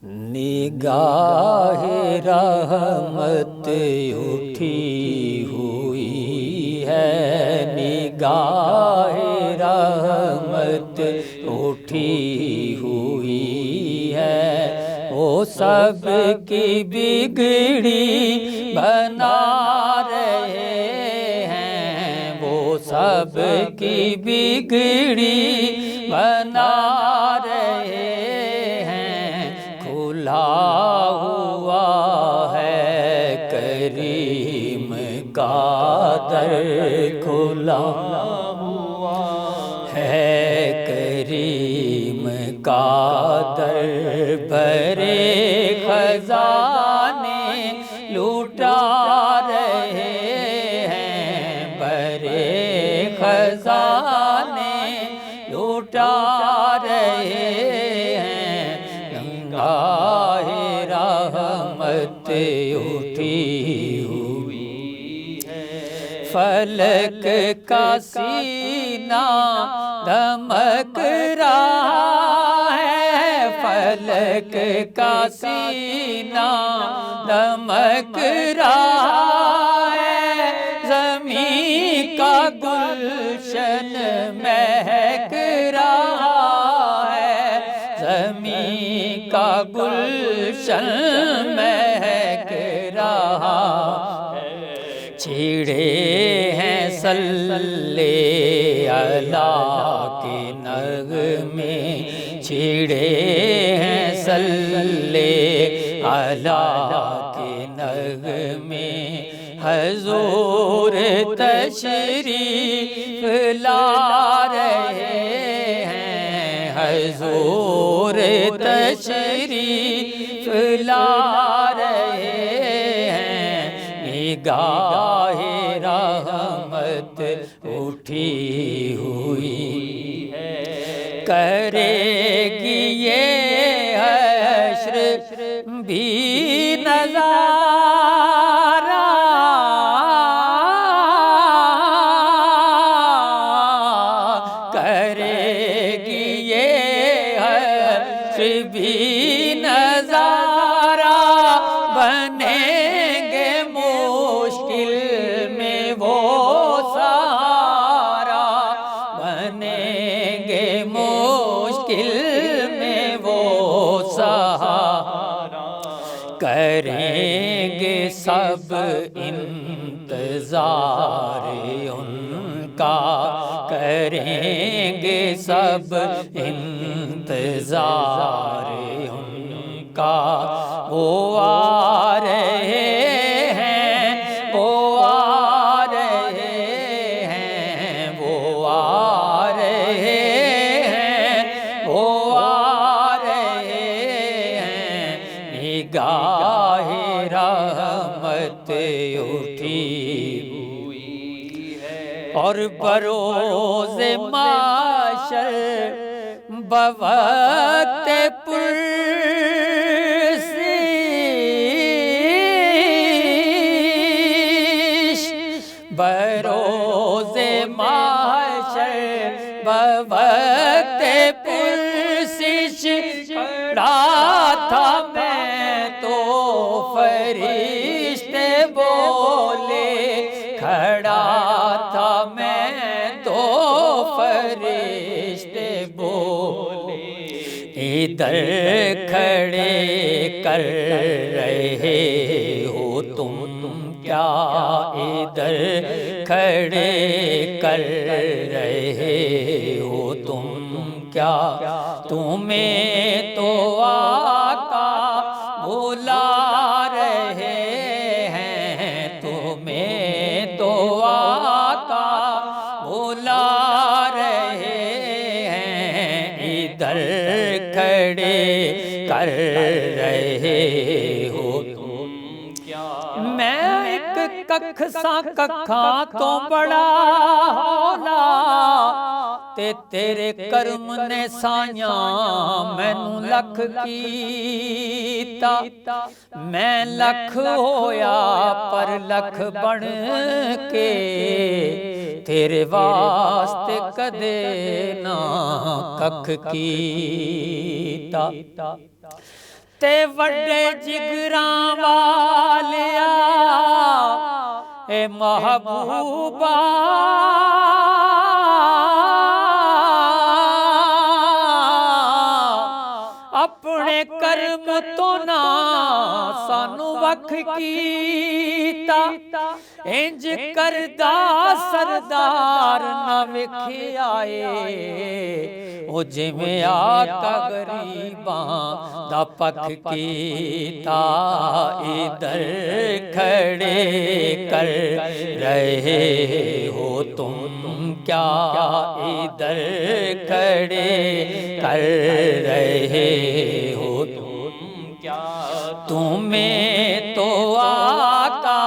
نگاہ رحمت اٹھی ہوئی ہے، نگاہ رحمت اٹھی ہوئی ہے، وہ سب کی بگڑی بنا رہے ہیں، وہ سب کی بگڑی بنا رہے ہیں، کھلا ہوا ہے کریم کا در، کھلا ہوا ہے کریم کا در، بھرے خزانے لوٹا رہے ہیں، بھرے خزانے لوٹا رہے ہیں، نگاہ رحمت اٹھی ہوئی ہے، فلک کا سینہ دمک رہا ہے، فلک کا سینہ دمک رہا ہے، زمین کا گلشن مہک رہا ہے، زمین کا گلشن مہک رہا ہے، چھڑے ہیں صلی اللہ کے نغمے، چھڑے ہیں صلی اللہ کے نغمے، حضور تشریف لا رہے ہیں، حضور تشریف لا رہے ہیں، نگاہ رحمت اٹھی ہوئی ہے، کرے گی یہ حشر بھی نظارہ، کرے گی یہ حشر بھی نظارہ، بنیں گے مشکل میں وہ سہارا، بنیں گے مشکل میں وہ سہارا، کریں گے سب انتظار ان کا، کریں گے سب انتظار ان کا، وہ آ رہے ہیں، وہ آ رہے ہیں، وہ آ رہے ہیں، وہ آ رہے ہیں، نگاہ رحمت اٹھی ہوئی ہے، اور بروز محشر بوقت پرسش، بروز محشر بوقت پرسش، کھڑا تھا میں تو فرشتے بولے، کھڑا تھا میں تو فرشتے بولے، ادھر کھڑے کر رہے ہو تم کیا، ادھر کھڑے کر رہے ہو تم کیا، تمہیں تو آقا بلا رہے ہیں، تمہیں تو آقا بلا رہے ہیں، ادھر کھڑے کر رہے ہو تم کیا، میں ایک ککھ سا ککھاں تو بڑا ہولا، تے تیرے کرم نے سایاں مینوں لکھ کیتا، میں لکھ ہویا پر لکھ بن کے، تیرے واسطے کدے نہ ککھ کیتا، تے وڈے جگراں والیا اے محبوبہ اپنے کرم تو نہ سانو وکھ کیتا انج کردا سردار نہ وکھیا اے او جویں آقا غریباں دا پکھ کیتا ادھر کھڑے کر رہے ہو تم کیا ادھر کھڑے کر رہے ہو تم کیا تمہیں تو آقا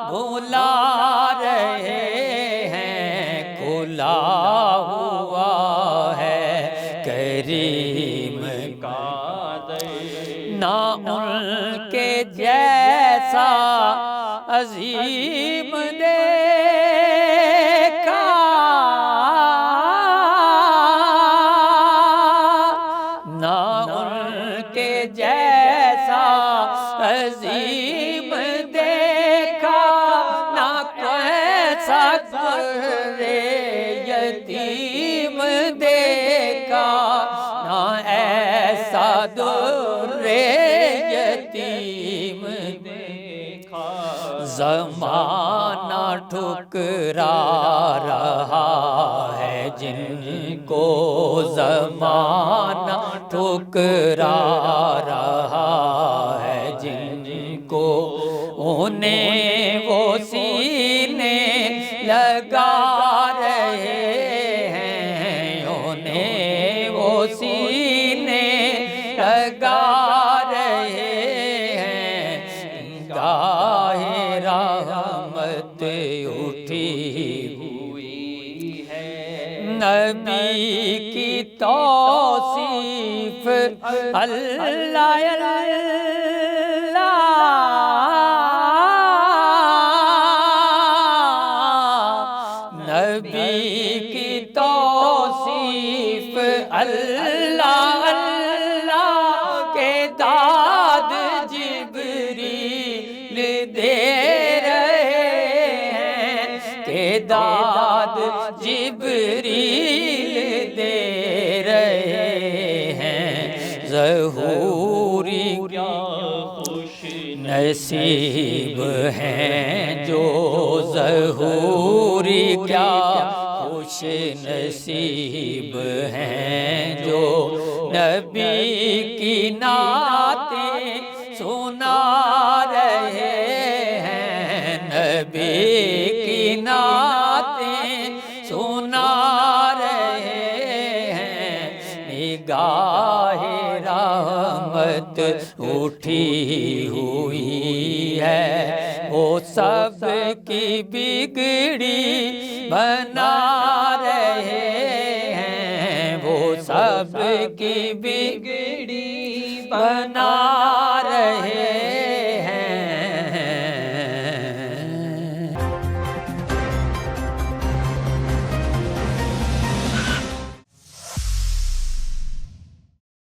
بھلا رہے ہیں کھلا ہوا ہے کریم کا در نہ ان کے جیسا عظیم دیکھا نہ ان کے جیسا عظیم دیکھا نہ کوسا در یتیم دیکھا نہ ایسا در یتیم دیکھا زمانہ ٹھکرا رہا ہے جن کو زمانہ ٹھکرا رہا ہے جن کو انہیں وہ سینے لگا رہے ہیں انہیں وہ سینے لگا رہے ہیں گاہ رحمت اٹھی ہوئی ہے نبی کی توصیف اللہ نبی کی توصیف اللہ اللہ کے داد جبریل دے رہے ہیں کہ داد جبریل دے رہے ہیں ظہوری کیا خوش نصیب ہیں جو ظہوری کیا خوش نصیب ہیں جو نبی کی نعتیں سنا رہے ہیں نبی کی نعتیں سنا رہے ہیں نگاہ رحمت اٹھی ہوئی ہے وہ سب کی بگڑی بنا رہے ہیں وہ سب کی بگڑی بنا